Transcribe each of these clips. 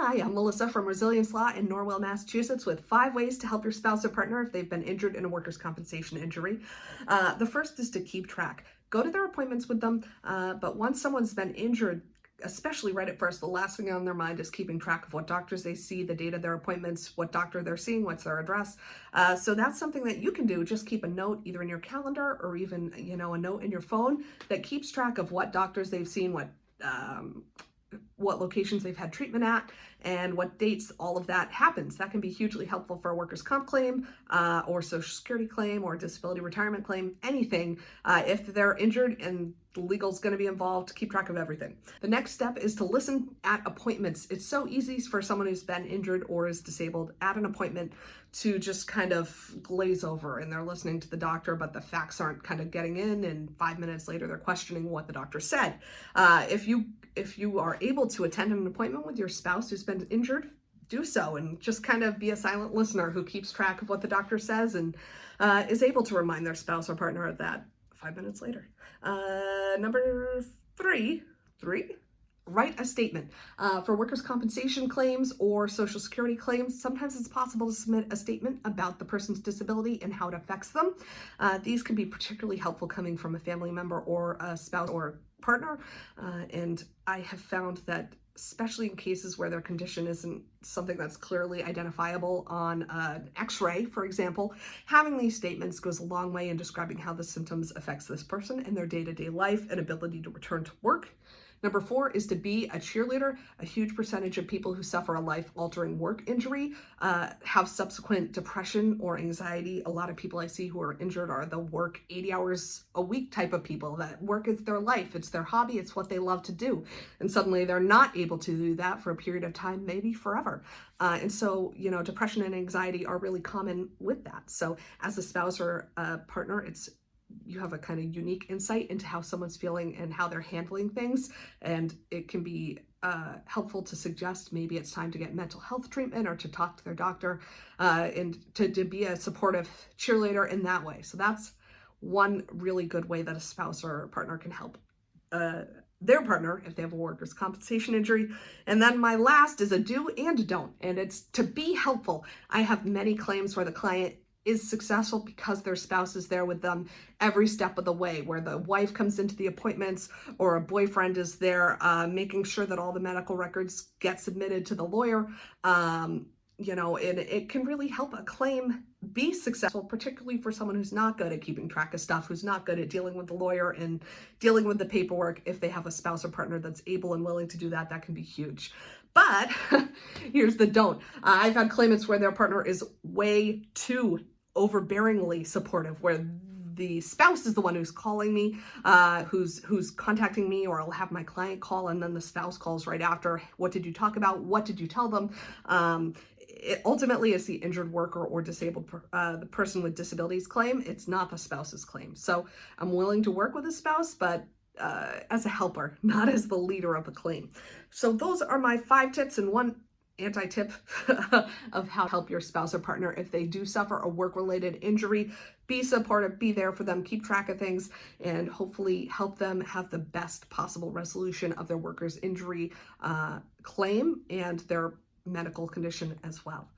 Hi, I'm Melissa from Resilience Law in Norwell, Massachusetts, with 5 ways to help your spouse or partner if they've been injured in a workers' compensation injury. The first is to keep track. Go to their appointments with them, but once someone's been injured, especially right at first, the last thing on their mind is keeping track of what doctors they see, the date of their appointments, what doctor they're seeing, what's their address. So that's something that you can do. Just keep a note either in your calendar or even, a note in your phone that keeps track of what doctors they've seen, what locations they've had treatment at, and what dates all of that happens. That can be hugely helpful for a workers' comp claim or social security claim or disability retirement claim, anything. If they're injured and the legal's going to be involved, keep track of everything. The next step is to listen at appointments. It's so easy for someone who's been injured or is disabled at an appointment to just kind of glaze over, and they're listening to the doctor, but the facts aren't kind of getting in, and 5 minutes later they're questioning what the doctor said. If you are able to attend an appointment with your spouse who's been injured, do so, and just kind of be a silent listener who keeps track of what the doctor says and is able to remind their spouse or partner of that 5 minutes later. Number three, write a statement. For workers' compensation claims or social security claims, sometimes it's possible to submit a statement about the person's disability and how it affects them. These can be particularly helpful coming from a family member or a spouse or partner, and I have found that especially in cases where their condition isn't something that's clearly identifiable on an x-ray, for example, having these statements goes a long way in describing how the symptoms affects this person and their day-to-day life and ability to return to work. Number 4 is to be a cheerleader. A huge percentage of people who suffer a life-altering work injury have subsequent depression or anxiety. A lot of people I see who are injured are the work 80 hours a week type of people, that work is their life, it's their hobby, it's what they love to do. And suddenly they're not able to do that for a period of time, maybe forever. And so, depression and anxiety are really common with that. So as a spouse or a partner, you have a kind of unique insight into how someone's feeling and how they're handling things. And it can be helpful to suggest maybe it's time to get mental health treatment or to talk to their doctor and to be a supportive cheerleader in that way. So that's one really good way that a spouse or a partner can help their partner if they have a workers' compensation injury. And then my last is a do and don't, and it's to be helpful. I have many claims where the client is successful because their spouse is there with them every step of the way, where the wife comes into the appointments or a boyfriend is there making sure that all the medical records get submitted to the lawyer. And it can really help a claim be successful, particularly for someone who's not good at keeping track of stuff, who's not good at dealing with the lawyer and dealing with the paperwork. If they have a spouse or partner that's able and willing to do that, that can be huge. But here's the don't. I've had claimants where their partner is way too overbearingly supportive, where the spouse is the one who's calling me, who's contacting me, or I'll have my client call and then the spouse calls right after. What did you talk about? What did you tell them? It ultimately is the injured worker or disabled the person with disabilities claim. It's not the spouse's claim. So I'm willing to work with a spouse, but as a helper, not as the leader of the claim. So those are my 5 tips and one anti-tip of how to help your spouse or partner if they do suffer a work-related injury. Be supportive, be there for them, keep track of things, and hopefully help them have the best possible resolution of their workers' injury claim and their medical condition as well.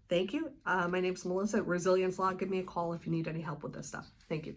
Thank you. My name's Melissa at Resilience Law. Give me a call if you need any help with this stuff. Thank you.